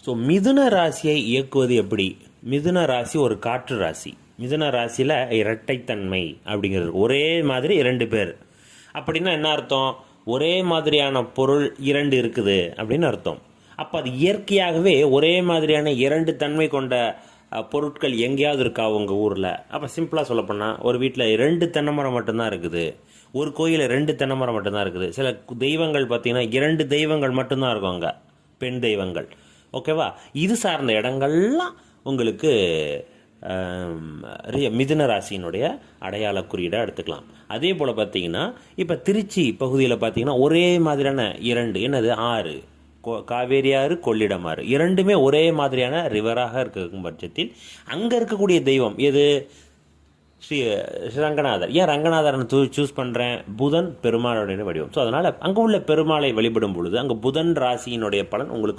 So மிதுன ராசியை இயக்குவது எப்படி? மிதுன ராசி ஒரு காற்று ராசி. மிதுன ராசியில் இரட்டைத்தன்மை அப்படிங்கிறது, ஒரே மாதிரி இரண்டு பேர் அப்படின்னா என்ன அர்த்தம்? ஒரே மாதிரியான பொருள் இரண்டு இருக்குது அப்படின்னு அர்த்தம். அப்போ அது இயற்கையாகவே ஒரே மாதிரியான இரண்டு தன்மை கொண்ட பொருட்கள் எங்கேயாவது இருக்கா உங்கள் ஊரில்? அப்போ சிம்பிளாக சொல்லப்போனால், ஒரு வீட்டில் 2 தென்னை மரம் மட்டும்தான் இருக்குது, ஒரு கோயிலில் 2 தென்னை மரம் மட்டும்தான் இருக்குது. சில தெய்வங்கள் பார்த்தீங்கன்னா 2 தெய்வங்கள் மட்டும்தான் இருக்கும் அங்கே, பெண் தெய்வங்கள். ஓகேவா? இது சார்ந்த இடங்கள்லாம் உங்களுக்கு மிதுன ராசியினுடைய அடையாள குறியீடாக எடுத்துக்கலாம். அதே போல் பார்த்தீங்கன்னா இப்போ திருச்சி பகுதியில் பார்த்தீங்கன்னா ஒரே மாதிரியான இரண்டு, என்னது, ஆறு, காவேரி ஆறு, கொள்ளிடம் ஆறு, இரண்டுமே ஒரே மாதிரியான ரிவராக இருக்கும் பட்சத்தில் அங்கே இருக்கக்கூடிய தெய்வம் எது? ஸ்ரீ ரங்கநாதர். ஏன் ரங்கநாதரன் சூஸ் பண்ணுறேன்? புதன் பெருமாளுடைய வடிவம். ஸோ அதனால் அங்கே உள்ள பெருமாளை வழிபடும் பொழுது அங்கே புதன் ராசியினுடைய பலன் உங்களுக்கு